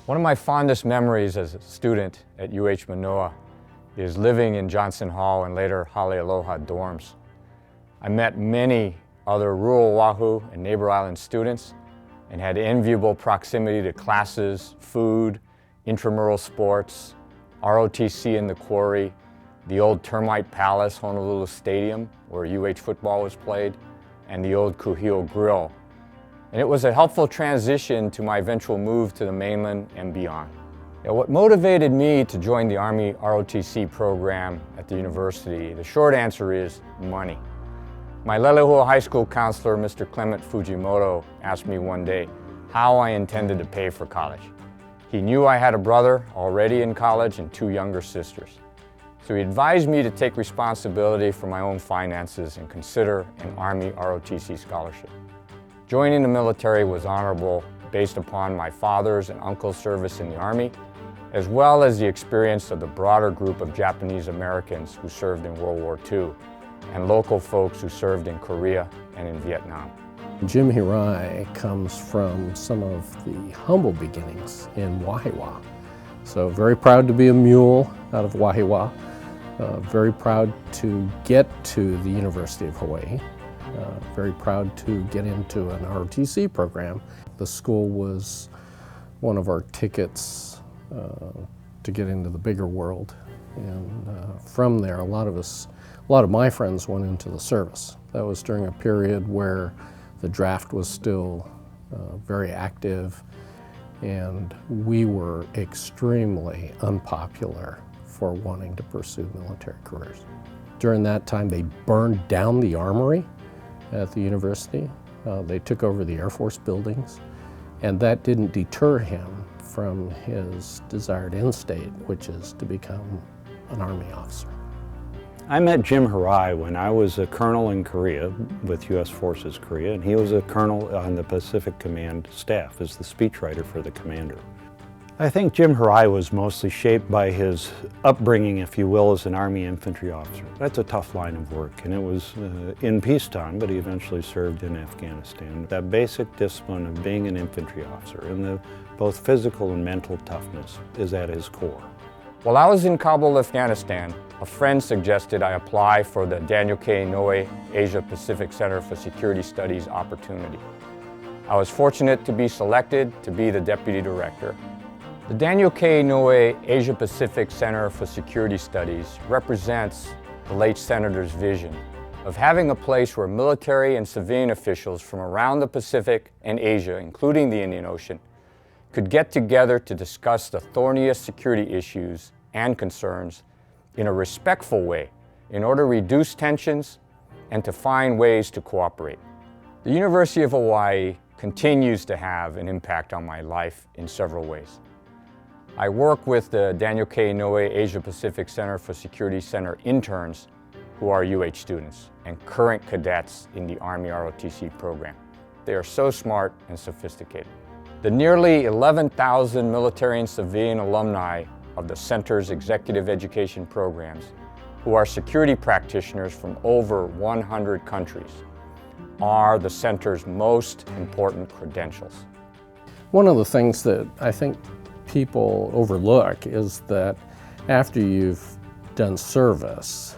One of my fondest memories as a student at UH Mānoa is living in Johnson Hall and later Halealoha dorms. I met many other rural Oahu and neighbor island students and had enviable proximity to classes, food, intramural sports, ROTC in the quarry, the old Termite Palace, Honolulu Stadium, where UH football was played, and the old Kuhio Grill. And it was a helpful transition to my eventual move to the mainland and beyond. What motivated me to join the Army ROTC program at the university, the short answer is money. My Lelehua High School counselor, Mr. Clement Fujimoto, asked me one day how I intended to pay for college. He knew I had a brother already in college and two younger sisters. So he advised me to take responsibility for my own finances and consider an Army ROTC scholarship. Joining the military was honorable based upon my father's and uncle's service in the Army, as well as the experience of the broader group of Japanese Americans who served in World War II and local folks who served in Korea and in Vietnam. Jim Hirai comes from some of the humble beginnings in Wahiawa. So very proud to be a mule out of Wahiawa. Very proud to get to the University of Hawaii. Very proud to get into an ROTC program. The school was one of our tickets to get into the bigger world. And from there, a lot of my friends went into the service. That was during a period where the draft was still very active, and we were extremely unpopular for wanting to pursue military careers. During that time, they burned down the armory at the university. They took over the Air Force buildings, and that didn't deter him from his desired end state, which is to become an Army officer. I met Jim Hirai when I was a colonel in Korea with U.S. Forces Korea, and he was a colonel on the Pacific Command staff as the speechwriter for the commander. I think Jim Hirai was mostly shaped by his upbringing, if you will, as an Army infantry officer. That's a tough line of work, and it was in peacetime, but he eventually served in Afghanistan. That basic discipline of being an infantry officer and the both physical and mental toughness is at his core. While I was in Kabul, Afghanistan, a friend suggested I apply for the Daniel K. Inouye Asia Pacific Center for Security Studies opportunity. I was fortunate to be selected to be the deputy director. The Daniel K. Inouye Asia Pacific Center for Security Studies represents the late Senator's vision of having a place where military and civilian officials from around the Pacific and Asia, including the Indian Ocean, could get together to discuss the thorniest security issues and concerns in a respectful way in order to reduce tensions and to find ways to cooperate. The University of Hawaii continues to have an impact on my life in several ways. I work with the Daniel K. Inouye Asia Pacific Center for Security Center interns who are UH students and current cadets in the Army ROTC program. They are so smart and sophisticated. The nearly 11,000 military and civilian alumni of the Center's executive education programs, who are security practitioners from over 100 countries, are the Center's most important credentials. One of the things that I think people overlook is that after you've done service,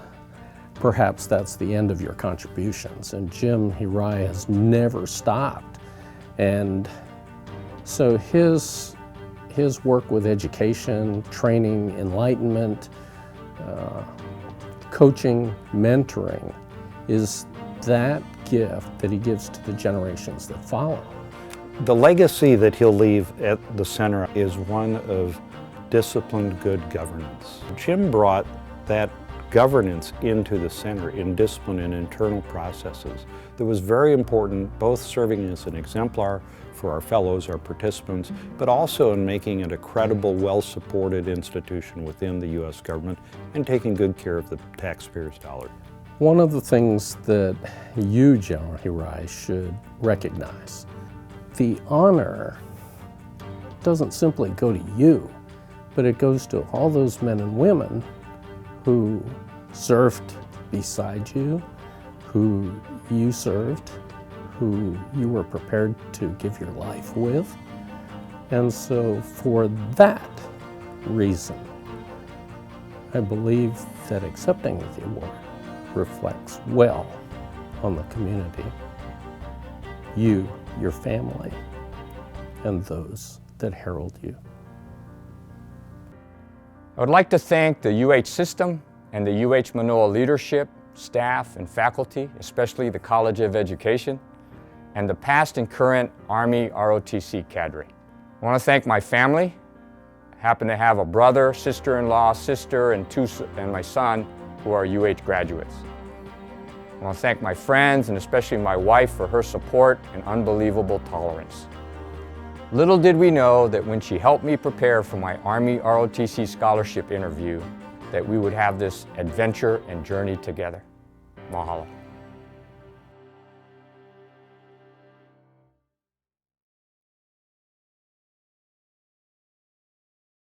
perhaps that's the end of your contributions. And Jim Hirai has never stopped. And so his work with education, training, enlightenment, coaching, mentoring is that gift that he gives to the generations that follow. The legacy that he'll leave at the center is one of disciplined good governance. Jim brought that governance into the center in discipline and internal processes that was very important, both serving as an exemplar for our fellows, our participants, but also in making it a credible, well-supported institution within the U.S. government and taking good care of the taxpayers' dollars. One of the things that you, General Hirai, should recognize, the honor doesn't simply go to you, but it goes to all those men and women who served beside you, who you served, who you were prepared to give your life with. And so for that reason, I believe that accepting the award reflects well on the community, you, your family, and those that herald you. I would like to thank the UH system and the UH Mānoa leadership, staff, and faculty, especially the College of Education, and the past and current Army ROTC cadre. I want to thank my family. I happen to have a brother, sister-in-law, sister, and my son who are UH graduates. I want to thank my friends and especially my wife for her support and unbelievable tolerance. Little did we know that when she helped me prepare for my Army ROTC scholarship interview, that we would have this adventure and journey together. Mahalo.